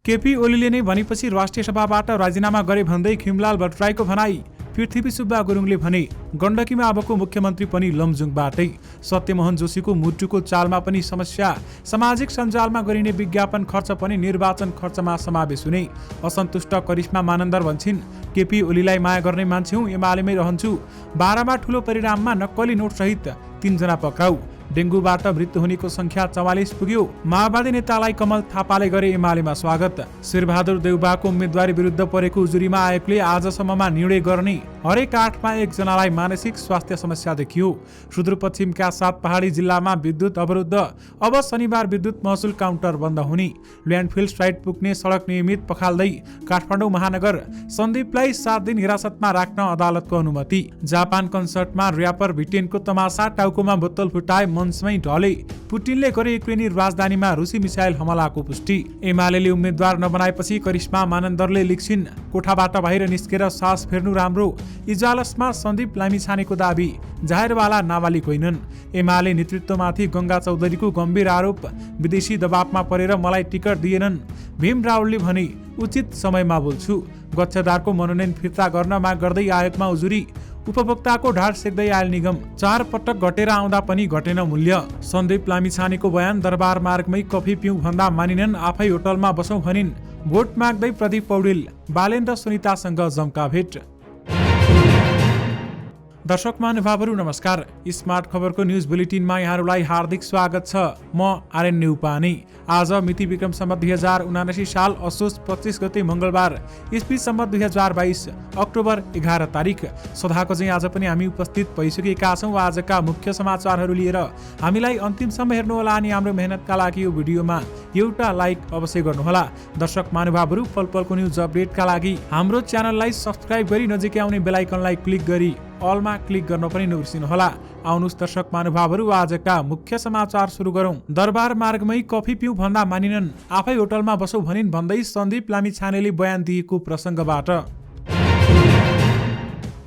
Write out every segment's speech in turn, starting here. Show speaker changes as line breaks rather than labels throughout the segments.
केपी ओलीले नै भनेपछि राष्ट्रिय सभाबाट राजीनामा गरे भन्दै खिमलाल भट्टराईको भनाई। पृथ्वी सुब्बा गुरुङले भने गण्डकीमा अबको मुख्यमन्त्री पनि लमजुङबाटै। सत्यमोहन जोशीको मुटुको चालमा पनि समस्या। सामाजिक सञ्जालमा गरिने विज्ञापन खर्च पनि निर्वाचन खर्चमा समावेश हुने। असन्तुष्ट करिश्मा मानन्दर भन्छिन् केपी ओलीलाई माया गर्ने मान्छे हुँ, एमालेमै रहन्छु। 12 मा ठुलो परिणाममा नक्कली नोट सहित 3 जना पक्राउ। डेङ्गुबाट मृत्यु हुनेको संख्या 44 पुग्यो। माओवादी नेतालाई कमल थापाले गरे एमालेमा स्वागत। शेरबहादुर देउबाको उम्मेदवारी विरुद्ध परेको उजुरीमा आयोगले आजसम्ममा निर्णय गर्ने। हरेक 8 मा 1 जनालाई मानसिक स्वास्थ्य समस्या देखियो। सुदूरपश्चिमका 7 पहाडी जिल्लामा विद्युत अवरुद्ध। अब शनिबार विद्युत महसुल काउन्टर बन्द हुने। ल्यान्डफिल साइट पुग्ने सडक नियमित पखाल्दै काठमाडौँ महानगर। सन्दीपलाई 7 दिन हिरासतमा राख्न अदालतको अनुमति। जापान कन्सर्टमा र्यापर भिटेनको तमासा, टाउकोमा बोतल फुटाए मञ्चमै ढले। पुटिनले गरे युक्रेनी राजधानीमा रुसी मिसाइल हमलाको पुष्टि। एमालेले उम्मेद्वार नबनाएपछि करिश्मा मानन्दरले लिख्छिन् कोठाबाट बाहिर निस्केर सास फेर्नु राम्रो। इजालसमा सन्दीप लामिछानेको दाबी। जाहेरवाला नाबालिग होइनन्। एमाले नेतृत्वमाथि गंगा चौधरीको गम्भीर आरोप। विदेशी दबावमा परेर मलाई टिकट दिएनन्। भीम रावलले भने उचित समयमा बोल्छु। गच्छदारको मनोनयन फिर्ता गर्न माग गर्दै आयोगमा उजुरी। उपभोक्ताको ढाड सेक्दै आयल निगम। 4 पटक घटेर आउँदा पनि घटेन मूल्य। सन्दीप लामिछानेको बयान दरबार मार्गमै कफी पिउँ भन्दा मानिनन्, आफै होटलमा बसौँ भनिन्। भोट माग्दै प्रदीप पौडेल। बालेन र सुनितासँग जम्का भेट। दर्शक महानुभावहरू नमस्कार। स्मार्ट खबरको न्युज बुलेटिनमा यहाँहरूलाई हार्दिक स्वागत छ। म आर्यन नेउपाने। आज मिति विक्रम सम्वत 2079 साल असोज 25 गते मंगलबार, इस्वी सम्वत 2022 अक्टोबर 11 तारिक। सदाको चाहिँ आज पनि हामी उपस्थित भइसकेका छौँ आजका मुख्य समाचारहरू लिएर। हामीलाई अन्तिमसम्म हेर्नुहोला अनि हाम्रो मेहनतका लागि यो भिडियोमा एउटा लाइक अवश्य गर्नुहोला। दर्शक महानुभावहरू, पलपलको न्युज अपडेटका लागि हाम्रो च्यानललाई सब्स्क्राइब गरी नजिकै आउने बेल आइकनलाई क्लिक गरी अलमा क्लिक गर्न पनि नबिर्सिनुहोला। आउनुहोस् दर्शक महानुभावहरू, आजका मुख्य समाचार सुरु गरौँ। दरबार मार्गमै कफी पिउँ भन्दा मानिनन्, आफै होटलमा बसौँ भनिन् भन्दै सन्दीप लामिछानेले बयान दिएको प्रसङ्गबाट।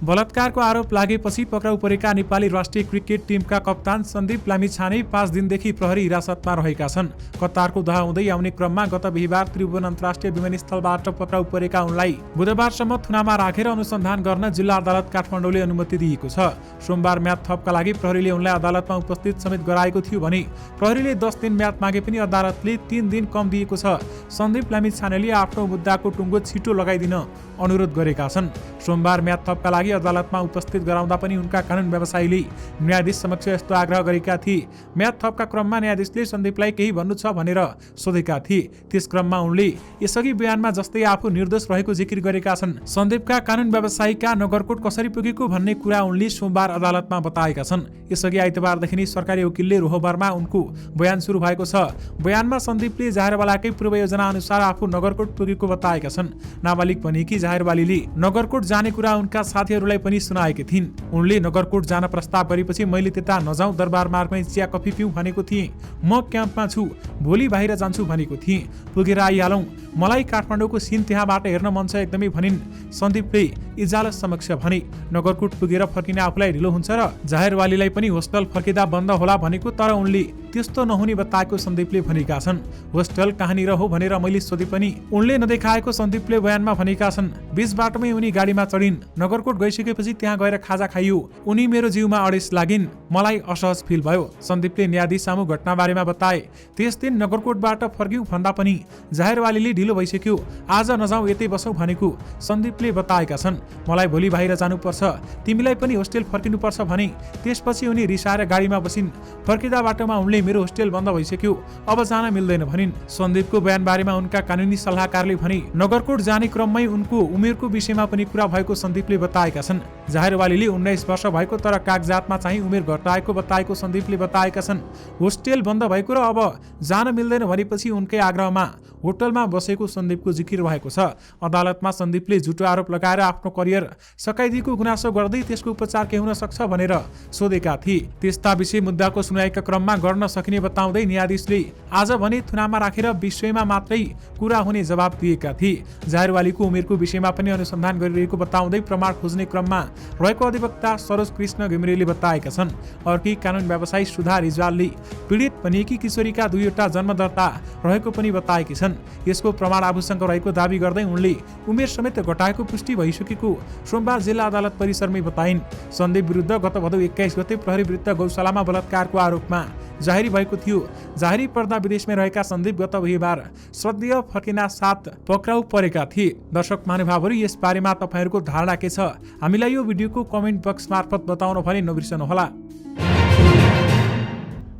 बलात्कारको आरोप लागेपछि पक्राउ परेका नेपाली राष्ट्रिय क्रिकेट टिमका कप्तान सन्दीप लामिछाने 5 दिनदेखि प्रहरी हिरासतमा रहेका छन्। कतारको दोहा हुँदै आउने क्रममा गत बिहीबार त्रिभुवन अन्तर्राष्ट्रिय विमानस्थलबाट पक्राउ परेका उनलाई बुधबारसम्म थुनामा राखेर अनुसन्धान गर्न जिल्ला अदालत काठमाडौँले अनुमति दिएको छ। सोमबार म्याद थपका लागि प्रहरीले उनलाई अदालतमा उपस्थित समेत गराएको थियो भने प्रहरीले 10 दिन म्याद मागे पनि अदालतले 3 दिन कम दिएको छ। सन्दीप लामिछानेले आफ्नो मुद्दाको टुङ्गो छिटो लगाइदिन अनुरोध गरेका छन्। सोमबार म्याद थपका लागि अदालतमा उपस्थित गराउँदा पनि उनका कानुन व्यवसायीले न्यायाधीश समक्ष यस्तो आग्रह गरेका थिए। म्याद थपका क्रममा न्यायाधीशले सन्दीपलाई केही भन्नु छ भनेर सोधेका थिए। त्यस क्रममा उनले यसअघि बयानमा जस्तै आफू निर्दोष रहेको जिकिर गरेका छन्। सन्दीपका कानुन व्यवसायीका नगरकोट कसरी पुगेको भन्ने कुरा उनले सोमबार अदालतमा बताएका छन्। यसअघि आइतबारदेखि नै सरकारी वकिलले रोहबरमा उनको बयान सुरु भएको छ। बयानमा सन्दीपले जाहेरवालाकै पूर्व योजना अनुसार आफू नगरकोट पुगेको बताएका छन्। नाबालिग भनेकी जाहेरवालीले नगरकोट जाने कुरा उनका साथीहरूलाई पनि सुनाएकी थिइन्। उनले नगरकोट जान प्रस्ताव गरेपछि मैले त्यता नजाउँ, दरबार मार्गमै चिया कफी पिउँ भनेको थिएँ। म क्याम्पमा छु, भोलि बाहिर जान्छु भनेको थिएँ। पुगेर आइहालौँ, मलाई काठमाडौँको सिन त्यहाँबाट हेर्न मन छ एकदमै भनिन् सन्दीपले इजालस समक्ष भने। नगरकोट पुगेर फर्किने आफूलाई ढिलो हुन्छ र जाहेरवालीलाई पनि होस्टल फर्किँदा बन्द होला भनेको, तर उनले त्यस्तो नहुने बताएको सन्दीपले भनेका छन्। होस्टल कहाँनिर हो भनेर मैले सोधे पनि उनले नदेखाएको सन्दीपले बयानमा भनेका छन्। 20 बाटोमै उनी गाडीमा चढिन्। नगरकोट गइसकेपछि त्यहाँ गएर खाजा खाइयो। उनी मेरो जिउमा अडेस लागिन्। मलाई असहज फिल भयो। सन्दीपले न्यायाधीश सामु घटनाबारेमा बताए। त्यस दिन नगरकोटबाट फर्क्यौँ भन्दा पनि जाहेरवालीले ढिलो भइसक्यो, आज नजाउँ यतै बसौँ भनेको सन्दीपले बताएका छन्। मलाई भोलि बाहिर जानुपर्छ, तिमीलाई पनि होस्टेल फर्किनुपर्छ भने त्यसपछि उनी रिसाएर गाडीमा बसिन्। फर्किँदा बाटोमा उनले मेरो होस्टेल बन्द भइसक्यो, अब जान मिल्दैन भनिन्। सन्दीपको बयानबारेमा उनका कानुनी सल्लाहकारले भने नगरकोट जाने क्रममै उनको उमेरको विषयमा पनि कुरा भएको सन्दीपले बताएका छन्। जाहेरवालीले 19 वर्ष भएको तर कागजातमा चाहिँ उमेर घटाएको बताएको सन्दीपले बताएका छन्। होस्टेल बन्द भएको र अब जान मिल्दैन भनेपछि उनकै आग्रहमा होटलमा बसेको सन्दीपको जिकिर भएको छ। अदालतमा सन्दीपले झुटो आरोप लगाएर आफ्नो करियर सकाइदिएको गुनासो गर्दै त्यसको उपचार के हुन सक्छ भनेर सोधेका थिए। त्यस्ता विषय मुद्दाको सुनवाईका क्रममा गर्न सकिने बताउँदै न्यायाधीशले आज भने थुनामा राखेर विषयमा मात्रै कुरा हुने जवाब दिएका थिए। जाहेरवालीको उमेरको विषयमा पनि अनुसन्धान गरिरहेको बताउँदै प्रमाण खोज्ने क्रममा रहेको अधिवक्ता सरोज कृष्ण घिमिरेले बताएका छन्। अर्कै कानुन व्यवसायी सुधा रिजालले पीडित भनिएकी किशोरीका 2वटा जन्म दर्ता रहेको पनि बताएकी छन्। यसको प्रमाण आफूसँग रहेको दावी गर्दै उनले उमेर समेत घटाएको पुष्टि भइसकेको सोमबार जिल्ला अदालत परिसरमै बताइन्। सन्दीप विरुद्ध गत भदौ 21 गते प्रहरी विरुद्ध गौशालामा बलात्कारको आरोपमा जाहेरी भएको थियो। जाहेरी पर्दा विदेशमै रहेका सन्दीप गत बिहीबार श्रद्धेय फर्किना साथ पक्राउ परेका थिए। दर्शक महानुभावहरू, यस बारेमा तपाईँहरूको धारणा के छ? हामीलाई यो भिडियोको कमेन्ट बक्स मार्फत बताउन भने नबिर्सनुहोला।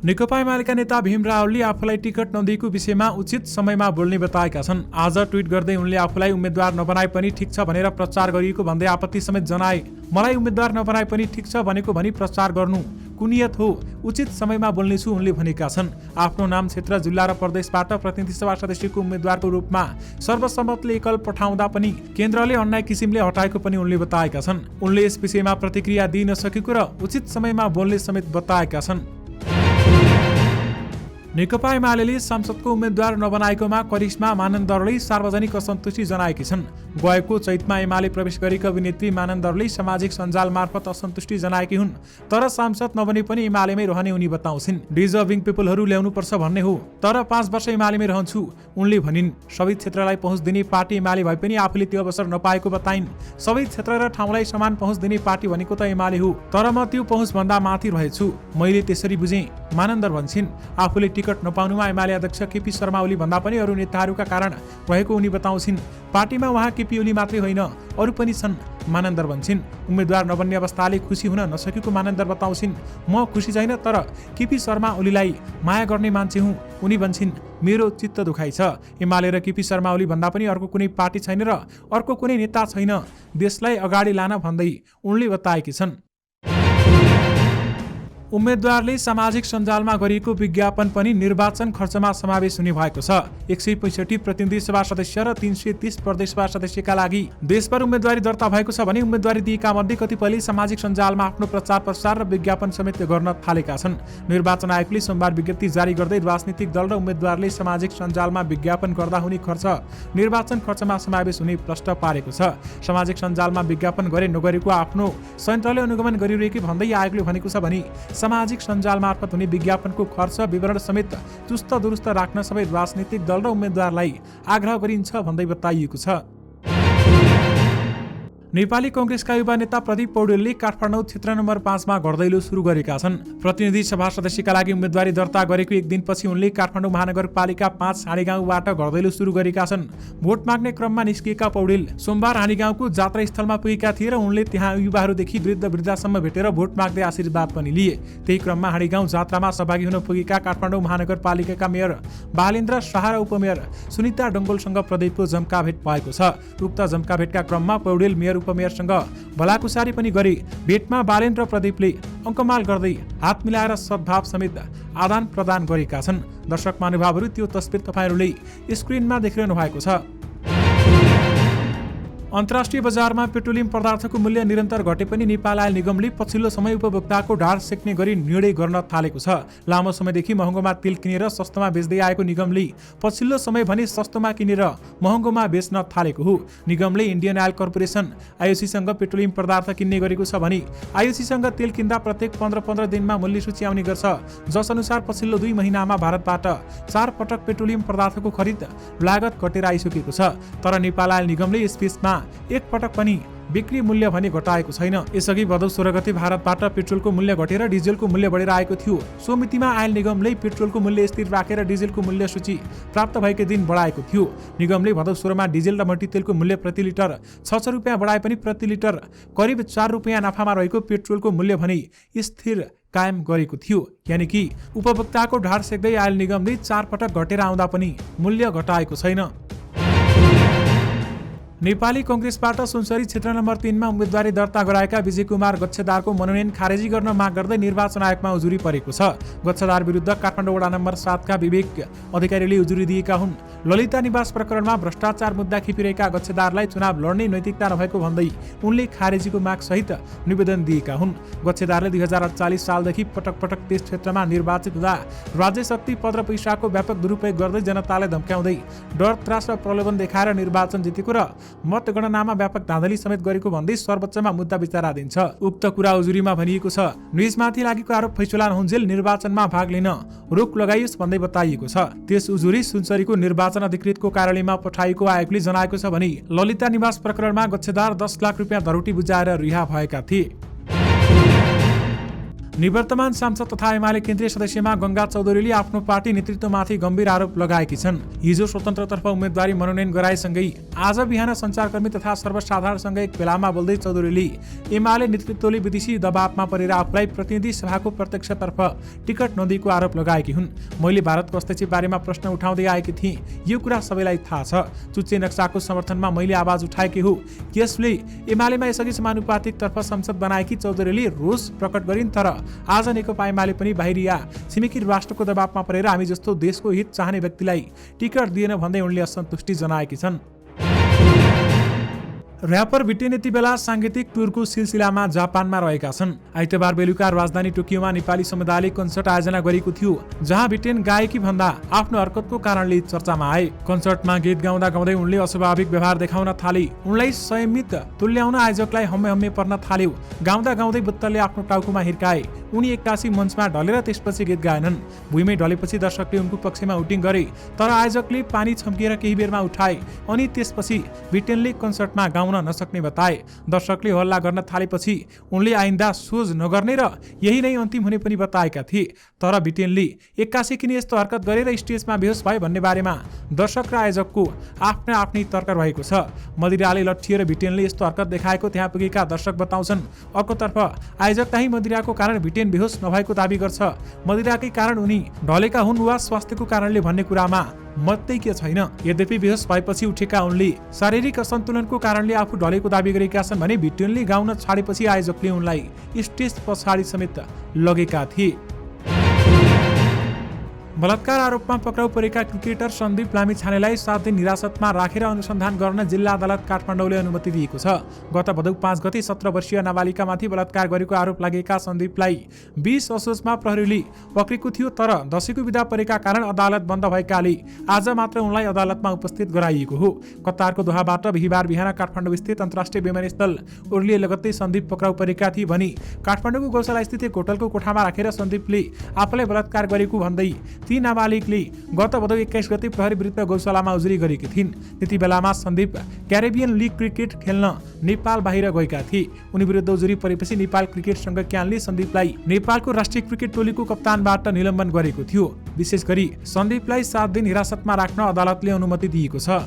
नेकपा एमालेका नेता भीम रावलले आफूलाई टिकट नदिएको विषयमा उचित समयमा बोल्ने बताएका छन्। आज ट्विट गर्दै उनले आफूलाई उम्मेद्वार नबनाए पनि ठिक छ भनेर प्रचार गरिएको भन्दै आपत्ति समेत जनाए। मलाई उम्मेद्वार नबनाए पनि ठिक छ भनेको भनी प्रचार गर्नु कुनियत हो, उचित समयमा बोल्नेछु उनले भनेका छन्। आफ्नो नाम, क्षेत्र, जिल्ला र प्रदेशबाट प्रतिनिधि सभा सदस्यको उम्मेद्वारको रूपमा सर्वसम्मतले एकल पठाउँदा पनि केन्द्रले अन्याय किसिमले हटाएको पनि उनले बताएका छन्। उनले यस विषयमा प्रतिक्रिया दिन नसकेको र उचित समयमा बोल्ने समेत बताएका छन्। नेकपा एमालेले संसदको उम्मेद्वार नबनाएकोमा करिश्मा मानन्दरले सार्वजनिक असन्तुष्टि जनाएकी छन्। गएको चैतमा एमाले प्रवेश गरेका अभिनेत्री मानन्दरले सामाजिक सञ्जाल मार्फत असन्तुष्टि जनाएकी हुन्। तर सांसद नबने पनि एमालेमै रहने उनी बताउँछिन्। डिजर्भिङ पिपलहरू ल्याउनुपर्छ भन्ने हो, तर 5 वर्ष एमालेमै रहन्छु उनले भनिन्। सबै क्षेत्रलाई पहुँच दिने पार्टी एमाले भए पनि आफूले त्यो अवसर नपाएको बताइन्। सबै क्षेत्र र ठाउँलाई समान पहुँच दिने पार्टी भनेको त एमाले हो, तर म त्यो पहुँचभन्दा माथि रहेछु, मैले त्यसरी बुझेँ, मानन्दर भन्छन्। आफूले टिकट नपाउनुमा एमाले अध्यक्ष केपी शर्मा ओली भन्दा पनि अरू नेताहरूका कारण रहेको उनी बताउँछिन्। पार्टीमा उहाँ केपी ओली मात्रै होइन, अरू पनि छन्, मानन्दर भन्छन्। उम्मेद्वार नबन्ने अवस्थाले खुसी हुन नसकेको मानन्दर बताउँछिन्। म खुसी छैन, तर केपी शर्मा ओलीलाई माया गर्ने मान्छे हुँ उनी भन्छन्। मेरो चित्त दुखाइ छ। एमाले र केपी शर्मा ओली भन्दा पनि अर्को कुनै पार्टी छैन र अर्को कुनै नेता छैन देशलाई अगाडि लान भन्दै उनले बताएकी छन्। उम्मेद्वारले सामाजिक सञ्जालमा गरिएको विज्ञापन पनि निर्वाचन खर्चमा समावेश हुने भएको छ। 165 प्रतिनिधि सभा सदस्य र 330 प्रदेश सभा सदस्यका लागि देशभर उम्मेद्वारी दर्ता भएको छ भने उम्मेद्वारी दिएका मध्ये कतिपयले सामाजिक सञ्जालमा आफ्नो प्रचार प्रसार र विज्ञापन समेत गर्न थालेका छन्। निर्वाचन आयोगले सोमबार विज्ञप्ति जारी गर्दै राजनीतिक दल र उम्मेद्वारले सामाजिक सञ्जालमा विज्ञापन गर्दा हुने खर्च निर्वाचन खर्चमा समावेश हुने प्रश्न पारेको छ। सामाजिक सञ्जालमा विज्ञापन गरे नगरेको आफ्नो संयन्त्रले अनुगमन गरिरहेको भन्दै आयोगले भनेको छ भने सामाजिक सञ्जाल मार्फत हुने विज्ञापनको खर्च विवरण समेत चुस्त दुरुस्त राख्न सबै राजनीतिक दल र उम्मेद्वारलाई आग्रह गरिन्छ भन्दै बताइएको छ। नेपाली कांग्रेसका युवा नेता प्रदीप पौडेलले काठमाडौँ क्षेत्र नम्बर 5 मा घरदैलो सुरु गरेका छन्। प्रतिनिधि सभा सदस्यका लागि उम्मेदवारी दर्ता गरेको एक दिनपछि उनले काठमाडौँ महानगरपालिका 5 हाँडीगाउँबाट घरदैलो सुरु गरेका छन्। भोट माग्ने क्रममा निस्किएका पौडेल सोमबार हाँडीगाउँको जात्रा स्थलमा पुगेका थिए र उनले त्यहाँ युवाहरूदेखि वृद्ध वृद्धासम्म भेटेर भोट माग्दै आशीर्वाद पनि लिए। त्यही क्रममा हाँडीगाउँ जात्रामा सहभागी हुन पुगेका काठमाडौँ महानगरपालिकाका मेयर बालेन्द्र शाह र उपमेयर सुनिता डङ्गोलसँग प्रदीपको जम्काभेट भएको छ। उक्त जम्काभेटका क्रममा पौडेल मेयर उपमेयरसँग भलाकुसारी पनि गरे। भेटमा बालेन्द्र प्रदीपले अङ्कमाल गर्दै हात मिलाएर सद्भाव समेत आदान प्रदान गरेका छन्। दर्शक महानुभावहरू, त्यो तस्बिर तपाईँहरूले स्क्रिनमा देखिरहनु भएको छ। अन्तर्राष्ट्रिय बजारमा पेट्रोलियम पदार्थको मूल्य निरन्तर घटे पनि नेपाल आयल निगमले पछिल्लो समय उपभोक्ताको ढाड सेक्ने गरी निर्णय गर्न थालेको छ। लामो समयदेखि महँगोमा तेल किनेर सस्तोमा बेच्दै आएको निगमले पछिल्लो समय भने सस्तोमा किनेर महँगोमा बेच्न थालेको हो। निगमले इन्डियन आयल कर्पोरेसन आइओसीसँग पेट्रोलियम पदार्थ किन्ने गरेको छ भने आइओसीसँग तेल किन्दा प्रत्येक 15 दिनमा मूल्य सूची आउने गर्छ, जस अनुसार पछिल्लो 2 महिनामा भारतबाट 4 पटक पेट्रोलियम पदार्थको खरिद लागत घटेर आइसकेको छ। तर नेपाल आयल निगमले यस बीचमा एक पटक पनि बिक्री मूल्य भने घटाएको छैन। यसअघि भदौ 16 गते भारतबाट पेट्रोलको मूल्य घटेर डिजेलको मूल्य बढेर आएको थियो। सो मितिमा आयल निगमले पेट्रोलको मूल्य स्थिर राखेर डिजेलको मूल्य सूची प्राप्त भएकै दिन बढाएको थियो। निगमले भदौ 16 मा डिजेल र मट्टीतेलको मूल्य प्रति लिटर 6 रुपियाँ बढाए पनि प्रति लिटर करिब 4 रुपियाँ नाफामा रहेको पेट्रोलको मूल्य भने स्थिर कायम गरेको थियो। यानि कि उपभोक्ताको ढाड सेक्दै आयल निगमले 4 पटक घटेर आउँदा पनि मूल्य घटाएको छैन। नेपाली कांग्रेसबाट सुनसरी क्षेत्र नम्बर 3 मा उम्मेदवारी दर्ता गराएका विजय कुमार गच्छेदारको मनोनयन खारेजी गर्न माग गर्दै निर्वाचन आयोगमा उजुरी परेको छ। गच्छेदार विरुद्ध काठमाडौँ वडा नम्बर 7 का विवेक अधिकारीले उजुरी दिएका हुन्। ललिता निवास प्रकरणमा भ्रष्टाचार मुद्दा खिपिरहेका गच्छेदारलाई चुनाव लड्ने नैतिकता नभएको भन्दै उनले खारेजीको माग सहित निवेदन दिएका हुन्। गच्छेदारले 2048 सालदेखि पटक पटक त्यस क्षेत्रमा निर्वाचित हुँदा राज्य शक्ति पद र पैसाको व्यापक दुरुपयोग गर्दै जनतालाई धम्काउँदै डर त्रास र प्रलोभन देखाएर निर्वाचन जितेको र मतगणनामा व्यापक धाँधली समेत गरेको भन्दै सर्वोच्चमा मुद्दा विचाराधीन छ। उक्त कुरा उजुरीमा भनिएको छ। न्युजमाथि लागेको आरोप फैसला नहुन्जेल निर्वाचनमा भाग लिन रोक लगाइयोस् भन्दै बताइएको छ। त्यस उजुरी सुनसरीको निर्वाचन अधिकृतको कार्यालयमा पठाइएको आयोगले जनाएको छ भने ललिता निवास प्रकरणमा गच्छेदार 10 लाख रुपियाँ धरोटी बुझाएर रिहा भएका थिए। निवर्तमान सांसद तथा एमाले केन्द्रीय सदस्यमा गंगा चौधरीले आफ्नो पार्टी नेतृत्वमाथि गम्भीर आरोप लगाएकी छन्। हिजो स्वतन्त्रतर्फ उम्मेदवारी मनोनयन गराएसँगै आज बिहान सञ्चारकर्मी तथा सर्वसाधारणसँग एक बेलामा बोल्दै चौधरीले एमाले नेतृत्वले विदेशी दबावमा परेर आफूलाई प्रतिनिधि सभाको प्रत्यक्षतर्फ टिकट नदिएको आरोप लगाएकी हुन्। मैले भारतको हस्तक्षेप बारेमा प्रश्न उठाउँदै आएकी थिएँ। यो कुरा सबैलाई थाहा छ। चुच्चे नक्साको समर्थनमा मैले आवाज उठाएकी हो। यसले एमालेमा यसअघि समानुपातिक तर्फ संसद बनाएकी चौधरीले रोष प्रकट गरिन्। तर आज नेकपा एमाले पनि बाहिरिया छिमेकी राष्ट्रको दबावमा परेर हामी जस्तो देशको हित चाहने व्यक्तिलाई टिकट दिएन भन्दै उनले असन्तुष्टि जनाएकी छन्। र्यापर भिटेन यति बेला सांगीतिक टुरको सिलसिलामा जापानमा रहेका छन्। आइतबार बेलुका राजधानी टोकियोमा नेपाली समुदायले कन्सर्ट आयोजना गरेको थियो, जहाँ भिटेन गायकी भन्दा आफ्नो हरकतको कारणले चर्चामा आए। कन्सर्टमा गीत गाउँदा गाउँदै उनले अस्वाभाविक व्यवहार देखाउन थाले। उनलाई संयमित तुल्याउन आयोजकलाई हम्मे हम्मे पर्न थाल्यो। गाउँदा गाउँदै बुत्तरले आफ्नो टाउकोमा हिर्काए। उनी एक्कासी मञ्चमा ढलेर त्यसपछि गीत गाएनन्। भुइँमै ढलेपछि दर्शकले उनको पक्षमा हुटिङ गरे, तर आयोजकले पानी छम्किएर केही बेरमा उठाए अनि त्यसपछि भिटेनले कन्सर्टमा गाउन नसक्ने बताए। दर्शकले हल्ला गर्न थालेपछि उनले आइन्दा सोझ नगर्ने र यही नै अन्तिम हुने पनि बताएका थिए। तर भिटेनले एक्कासी किन यस्तो हरकत गरेर स्टेजमा बेहोस भए भन्ने बारेमा दर्शक र आयोजकको आफ्नै तर्क रहेको छ। मदिराले लट्ठिएर भिटेनले यस्तो हरकत देखाएको त्यहाँ पुगेका दर्शक बताउँछन्। अर्कोतर्फ आयोजक चाहिँ मदिराको कारण भिटेन बेहोस नभएको दावी गर्छ। मदिराकै कारण उनी ढलेका हुन् वा स्वास्थ्यको कारणले भन्ने कुरामा मतै के छैन। यद्यपि बेहोस भएपछि उठेका उनले शारीरिक असन्तुलनको कारणले आफू ढलेको दावी गरेका छन् भने भिटेनले गाउन छाडेपछि आयोजकले उनलाई स्टेज पछाडि समेत लगेका थिए। बलात्कार आरोपमा पक्राउ परेका क्रिकेटर सन्दीप लामिछानेलाई 7 दिन हिरासतमा राखेर अनुसन्धान गर्न जिल्ला अदालत काठमाडौँले अनुमति दिएको छ। गत भदौ 5 गते 17 वर्षीय नाबालिकामाथि बलात्कार गरेको आरोप लागेका सन्दीपलाई 20 असोजमा प्रहरीले पक्रेको थियो, तर दशैंको बिदा परेका कारण अदालत बन्द भएकाले आज मात्र उनलाई अदालतमा उपस्थित गराइएको हो। कतारको दोहाबाट बिहीबार बिहान काठमाडौँ स्थित अन्तर्राष्ट्रिय विमानस्थल ओर्लिए लगत्तै सन्दीप पक्राउ परेका थिए भने काठमाडौँको गौशाला स्थित एक होटलको कोठामा राखेर सन्दीपले आफूलाई बलात्कार गरेको भन्दै ती नाबालिगले गत भदौ 21 गते प्रहरी विरुद्ध गौशालामा उजुरी गरेकी थिइन्। त्यति बेलामा सन्दीप क्यारेबियन लिग क्रिकेट खेल्न नेपाल बाहिर गएका थिए। उनी विरुद्ध उजुरी परेपछि नेपाल क्रिकेट संघ क्यानले सन्दीपलाई नेपालको राष्ट्रिय क्रिकेट टोलीको कप्तानबाट निलम्बन गरेको थियो। विशेष गरी सन्दीपलाई 7 दिन हिरासतमा राख्न अदालतले अनुमति दिएको छ।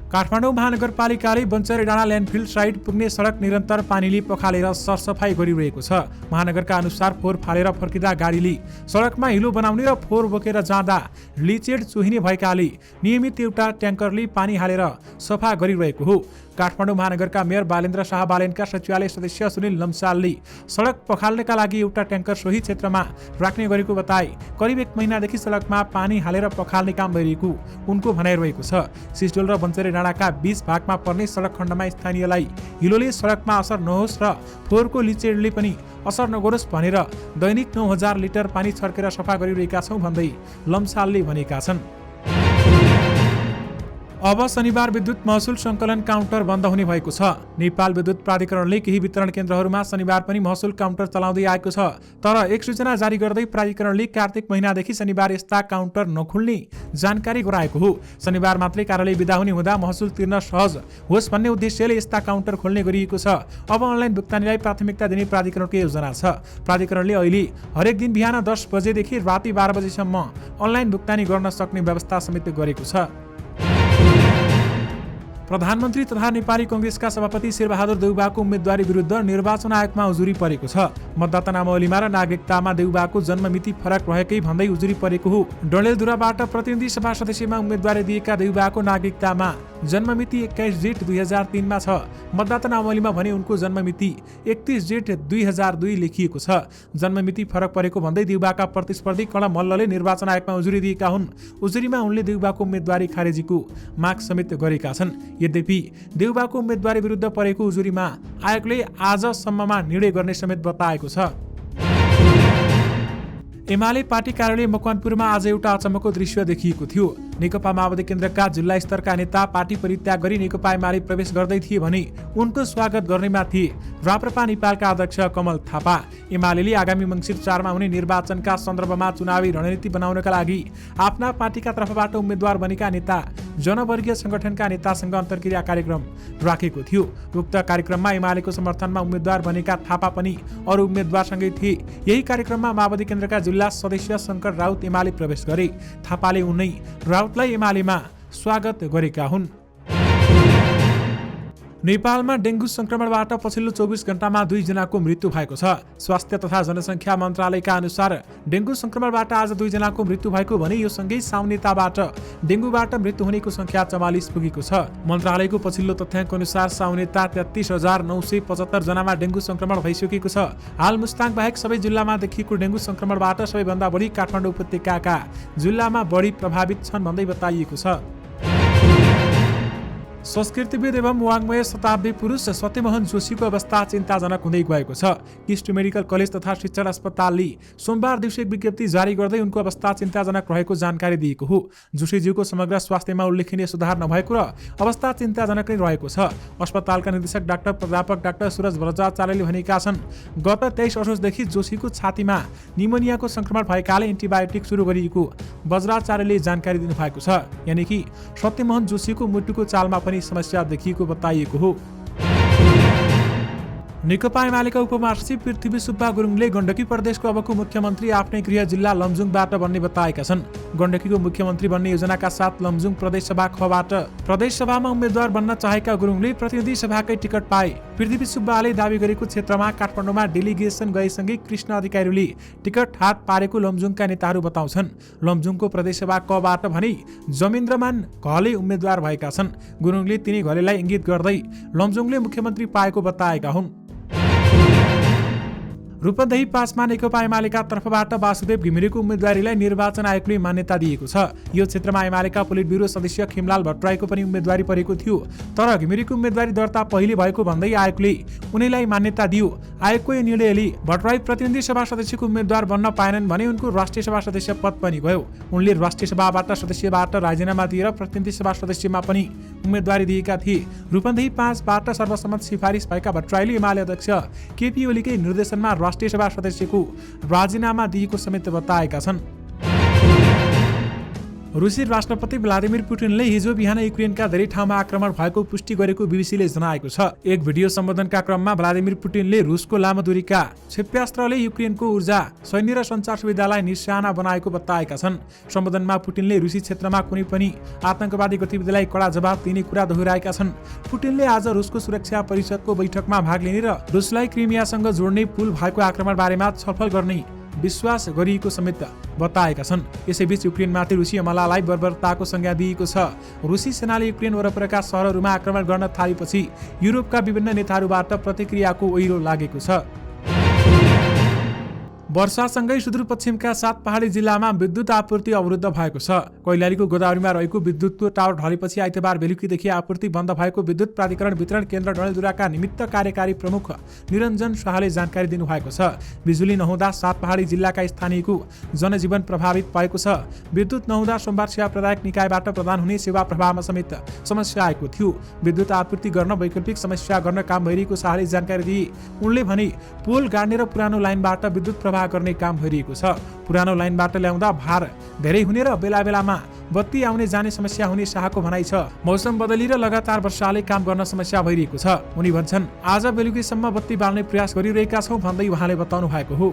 काठमाडौँ महानगरपालिकाले बन्चरे डाँडा ल्यान्डफिल्ड साइड पुग्ने सडक निरन्तर पानीले पखालेर सरसफाई गरिरहेको छ। महानगरका अनुसार फोहोर फालेर फर्किँदा गाडीले सडकमा हिलो बनाउने र फोहोर बोकेर जाँदा लिचेड चुहिने भएकाले नियमित एउटा ट्याङ्करले पानी हालेर सफा गरिरहेको हो। काठमाडौँ महानगरका मेयर बालेन्द्र शाह बालेनका सचिवालय सदस्य सुनिल लम्सालले सडक पखाल्नका लागि एउटा ट्याङ्कर सोही क्षेत्रमा राख्ने गरेको बताए। करिब 1 महिनादेखि सडकमा पानी हालेर पखाल्ने काम गरिएको उनको भनाइ रहेको छ। सिस्डोल र बन्चरे डाँडाका 20 भागमा पर्ने सडक खण्डमा स्थानीयलाई हिलोले सडकमा असर नहोस् र फोहोरको लिचेडले पनि असर नगरोस् भनेर दैनिक 9000 लिटर पानी छर्केर सफा गरिरहेका छौँ भन्दै लम्सालले भनेका छन्। अब शनिबार विद्युत महसुल संकलन काउन्टर बन्द हुने भएको छ। नेपाल विद्युत प्राधिकरणले केही वितरण केन्द्रहरूमा शनिबार पनि महसुल काउन्टर चलाउँदै आएको छ। तर एक सूचना जारी गर्दै प्राधिकरणले कार्तिक महिनादेखि शनिबार यस्ता काउन्टर नखुल्ने जानकारी गराएको हो। शनिबार मात्रै कार्यालय बिदा हुने हुँदा महसुल तिर्न सहज होस् भन्ने उद्देश्यले यस्ता काउन्टर खोल्ने गरिएको छ। अब अनलाइन भुक्तानीलाई प्राथमिकता दिने प्राधिकरणको योजना छ। प्राधिकरणले अहिले हरेक दिन बिहान 10 बजेदेखि राति 12 बजेसम्म अनलाइन भुक्तानी गर्न सक्ने व्यवस्था समेत गरेको छ। प्रधानमन्त्री तथा नेपाली कांग्रेसका सभापति शेरबहादुर देउबाको उम्मेदवारी विरुद्ध निर्वाचन आयोगमा उजुरी परेको छ। मतदाता नामावलीमा र नागरिकतामा देउबाको जन्ममिति फरक रहेकै भन्दै उजुरी परेको हो। डडेलधुराबाट प्रतिनिधि सभा सदस्यमा उम्मेदवारी दिएका देउबाको नागरिकतामा जन्ममिति 21 जेठ 2003 छ। मतदाता नावलीमा भने उनको जन्ममिति 31 जेठ 2002 लेखिएको छ। जन्ममिति फरक परेको भन्दै देउबाका प्रतिस्पर्धी कर्ण मल्लले निर्वाचन आयोगमा उजुरी दिएका हुन्। उजुरीमा उनले देउबाको उम्मेदवारी खारेजीको माग समेत गरेका छन्। यद्यपि देउबाको उम्मेदवारी विरुद्ध परेको उजुरीमा आयोगले आजसम्ममा निर्णय गर्ने समेत बताएको छ। एमाले पार्टी कार्यालय मकवानपुरमा आज एउटा अचम्मको दृश्य देखिएको थियो। नेकपा माओवादी केन्द्रका जिल्ला स्तरका नेता पार्टी परित्याग गरी नेकपा एमाले प्रवेश गर्दै थिए भने उनको स्वागत गर्नेमा थिए राप्रपा नेपालका अध्यक्ष कमल थापा। एमालेले आगामी मङ्सिर 4 मा हुने निर्वाचनका सन्दर्भमा चुनावी रणनीति बनाउनका लागि आफ्ना पार्टीका तर्फबाट उम्मेद्वार बनेका नेता जनवर्गीय संगठनका नेतासँग अन्तर्क्रिया कार्यक्रम राखेको थियो। उक्त कार्यक्रममा एमालेको समर्थनमा उम्मेद्वार बनेका थापा पनि अरू उम्मेद्वारसँगै थिए। यही कार्यक्रममा माओवादी केन्द्रका जिल्ला सदस्य शङ्कर राउत एमाले प्रवेश गरे। थापाले उनै राउतलाई एमालेमा स्वागत गरेका हुन्। नेपालमा डेङ्गु संक्रमणबाट पछिल्लो 24 घण्टामा 2 जनाको मृत्यु भएको छ। स्वास्थ्य तथा जनसङ्ख्या मन्त्रालयका अनुसार डेङ्गु संक्रमणबाट आज 2 जनाको मृत्यु भएको भने यो सँगै साउनेताबाट डेङ्गुबाट मृत्यु हुनेको संख्या 44 पुगेको छ। मन्त्रालयको पछिल्लो तथ्याङ्क अनुसार साउनेता 33,975 जनामा डेङ्गु संक्रमण भइसकेको छ। हाल मुस्ताङ बाहेक सबै जिल्लामा देखिएको डेङ्गु संक्रमणबाट सबैभन्दा बढी काठमाडौँ उपत्यकाका जिल्लामा बढी प्रभावित छन् भन्दै बताइएको छ। संस्कृतिविद एवं वाङ्मय शताब्दी पुरुष सत्यमोहन जोशीको अवस्था चिन्ताजनक हुँदै गएको छ। किस्ट मेडिकल कलेज तथा शिक्षण अस्पतालले सोमबार दिउँसो एक विज्ञप्ति जारी गर्दै उनको अवस्था चिन्ताजनक रहेको जानकारी दिएको हो। जोशीज्यूको समग्र स्वास्थ्यमा उल्लेखनीय सुधार नभएको र अवस्था चिन्ताजनक नै रहेको छ। अस्पतालका निर्देशक डाक्टर प्राध्यापक डाक्टर सुरज भट्टाचार्यले भनेका छन्, गत 23 असोजदेखि जोशीको छातीमा निमोनियाको संक्रमण भएकाले एन्टिबायोटिक सुरु गरिएको बज्राचार्यले जानकारी दिनुभएको छ। यानि कि सत्यमोहन जोशीको मुटुको चालमा पनि समस्या देखिएको बताइएको हो। नेकपा एमालेका उपमहासचिव पृथ्वी सुब्बा गुरुङले गण्डकी प्रदेशको अबको मुख्यमन्त्री आफ्नै गृह जिल्ला लमजुङबाट बन्ने बताएका छन्। गण्डकीको मुख्यमन्त्री बन्ने योजनाका साथ लमजुङ प्रदेशसभा खबाट प्रदेशसभामा उम्मेद्वार बन्न चाहेका गुरुङले प्रतिनिधि सभाकै टिकट पाए। पृथ्वी सुब्बाले दावी गरेको क्षेत्रमा काठमाडौँमा डेलिगेसन गएसँगै कृष्ण अधिकारीले टिकट हात पारेको लमजुङका नेताहरू बताउँछन्। लमजुङको प्रदेशसभा कबाट भने जमेन्द्रमान घले उम्मेद्वार भएका छन्। गुरुङले तिनी घलेलाई इङ्गित गर्दै लमजुङले मुख्यमन्त्री पाएको बताएका हुन्। रूपन्देही 5 मा नेकपा एमालेका तर्फबाट वासुदेव घिमिरेको उम्मेदवारीलाई निर्वाचन आयोगले मान्यता दिएको छ। यो क्षेत्रमा एमालेका पोलिट ब्युरो सदस्य खिमलाल भट्टराईको पनि उम्मेदवारी परेको थियो। तर घिमिरेको उम्मेदवारी दर्ता पहिले भएको भन्दै आयोगले उनीलाई मान्यता दियो। आयोगको यो निर्णयले भट्टराई प्रतिनिधि सभा सदस्यको उम्मेद्वार बन्न पाएनन् भने उनको राष्ट्रिय सभा सदस्य पद पनि गयो। उनले राष्ट्रिय सभाबाट सदस्यबाट राजीनामा दिएर प्रतिनिधि सभा सदस्यमा पनि उम्मेदवारी दिएका थिए। रूपन्देही 5 बाट सर्वसम्मत सिफारिस भएका भट्टराईले एमाले अध्यक्ष केपी ओलीकै निर्देशनमा राष्ट्रिय सभा सदस्यको राजीनामा दिएको समेत बताएका छन्। रुसी राष्ट्रपति व्लादिमिर पुटिनले हिजो बिहान युक्रेनका धेरै ठाउँमा आक्रमण भएको पुष्टि गरेको बीबीसीले जनाएको छ। एक भिडियो सम्बोधनका क्रममा व्लादिमिर पुटिनले रुसको लामो दूरीका क्षेप्यास्त्रले युक्रेनको ऊर्जा, सैन्य र सञ्चार सुविधालाई निशाना बनाएको बताएका छन्। सम्बोधनमा पुटिनले रुसी क्षेत्रमा कुनै पनि आतंकवादी गतिविधिलाई कडा जवाब दिने कुरा दोहोर्याएका छन्। पुटिनले आज रुसको सुरक्षा परिषदको बैठकमा भाग लिने र रुसलाई क्रिमियासँग जोड्ने पुल भएको आक्रमण बारेमा छलफल गर्ने विश्वास गरिएको समेत बताएका छन्। यसैबीच युक्रेनमाथि रुसी हमलालाई बर्बरताको संज्ञा दिएको छ। रुसी सेनाले युक्रेन वरपरका सहरहरूमा आक्रमण गर्न थालेपछि युरोपका विभिन्न नेताहरूबाट प्रतिक्रियाको ओहिरो लागेको छ। वर्षासँगै सुदूरपश्चिमका 7 पहाडी जिल्लामा विद्युत आपूर्ति अवरुद्ध भएको छ। कैलालीको गोदावरीमा रहेको विद्युतको टावर ढलेपछि आइतबार बेलुकीदेखि आपूर्ति बन्द भएको विद्युत प्राधिकरण वितरण केन्द्र डडेलधुराका निमित्त कार्यकारी प्रमुख निरञ्जन शाहले जानकारी दिनुभएको छ। बिजुली नहुँदा 7 पहाडी जिल्लाका स्थानीयको जनजीवन प्रभावित भएको छ। विद्युत नहुँदा सोमबार सेवा प्रदायक निकायबाट प्रदान हुने सेवा प्रवाहमा समेत समस्या आएको थियो। विद्युत आपूर्ति गर्न वैकल्पिक समस्या गर्न काम भइरहेको शाहले जानकारी दिए। उनले भने पोल गाड्ने र पुरानो लाइनबाट विद्युत प्रवाह गर्ने काम भइरहेको छ। पुरानो लाइनबाट ल्याउँदा भार धेरै हुने र बेला बेलामा बत्ती आउने जाने समस्या हुने शाहको भनाइ छ। मौसम बदली र लगातार वर्षाले काम गर्न समस्या भइरहेको छ। उनी भन्छन्, आज बेलुकीसम्म बत्ती बाल्ने प्रयास गरिरहेका छौँ भन्दै उहाँले बताउनु भएको हो।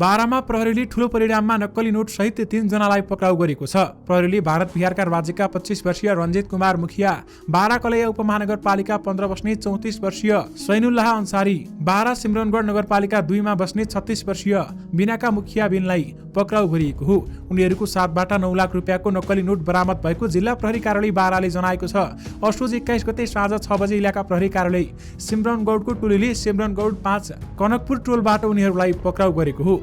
बारामा प्रहरीले ठूलो परिणाममा नक्कली नोट सहित 3 जनालाई पक्राउ गरेको छ। प्रहरीले भारत बिहारका राज्यका 25 वर्षीय रञ्जित कुमार मुखिया, बारा कलैया उपमहानगरपालिका 15 बस्ने 34 वर्षीय सैनुल्लाह अन्सारी, बारा सिमरनगढ नगरपालिका 2 मा बस्ने 36 वर्षीय बिनाका मुखिया बिनलाई पक्राउ गरिएको हो। उनीहरूको साथबाट 9 लाख रुपियाँको नक्कली नोट बरामद भएको जिल्ला प्रहरी कार्यालय बाराले जनाएको छ। असोज 21 गते साँझ 6 बजे इलाका प्रहरी कार्यालय सिमरनगढको टोलीले सिमरनगढ 5 कनकपुर टोलबाट उनीहरूलाई पक्राउ गरेको हो।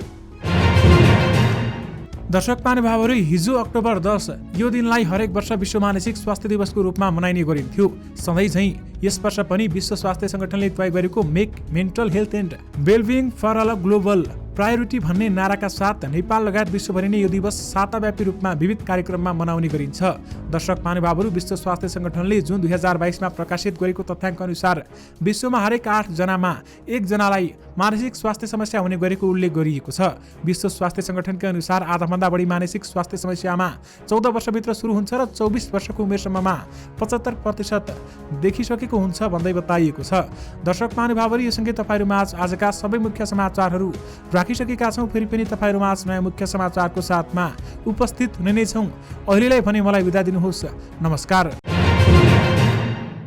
दर्शक महानुभावहरू, हिजो अक्टोबर 10 यो दिनलाई हरेक वर्ष विश्व मानसिक स्वास्थ्य दिवसको रूपमा मनाइने गरिन्थ्यो। सधैँ झैं यस वर्ष पनि विश्व स्वास्थ्य संगठनले तय गरेको make mental health and wellbeing for all global priority भन्ने नाराका साथ नेपाल लगायत विश्वभरि नै यो दिवस साताव्यापी रूपमा विविध कार्यक्रममा मनाउने गरिन्छ। दर्शक महानुभावहरू, विश्व स्वास्थ्य संगठनले जुन 2022 मा प्रकाशित गरेको तथ्याङ्क अनुसार विश्वमा हरेक 8 जनामा 1 जनालाई मानसिक स्वास्थ्य समस्या हुने गरेको उल्लेख गरिएको छ। विश्व स्वास्थ्य संगठनका अनुसार आधाभन्दा बढी मानसिक स्वास्थ्य समस्यामा 14 वर्षभित्र सुरु हुन्छ र 24 वर्षको उमेरसम्ममा 75% देखिसकेको हुन्छ भन्दै बताइएको छ। दर्शक महानुभावहरू, यो सँगै तपाईहरुमाझ आजका सबै मुख्य समाचारहरू राखिसकेका छौं। फेरि पनि तपाईहरुमाझ नयाँ मुख्य समाचारको साथमा उपस्थित हुने नै छौं। अहिलेलाई भने मलाई बिदा दिनुहोस्। नमस्कार।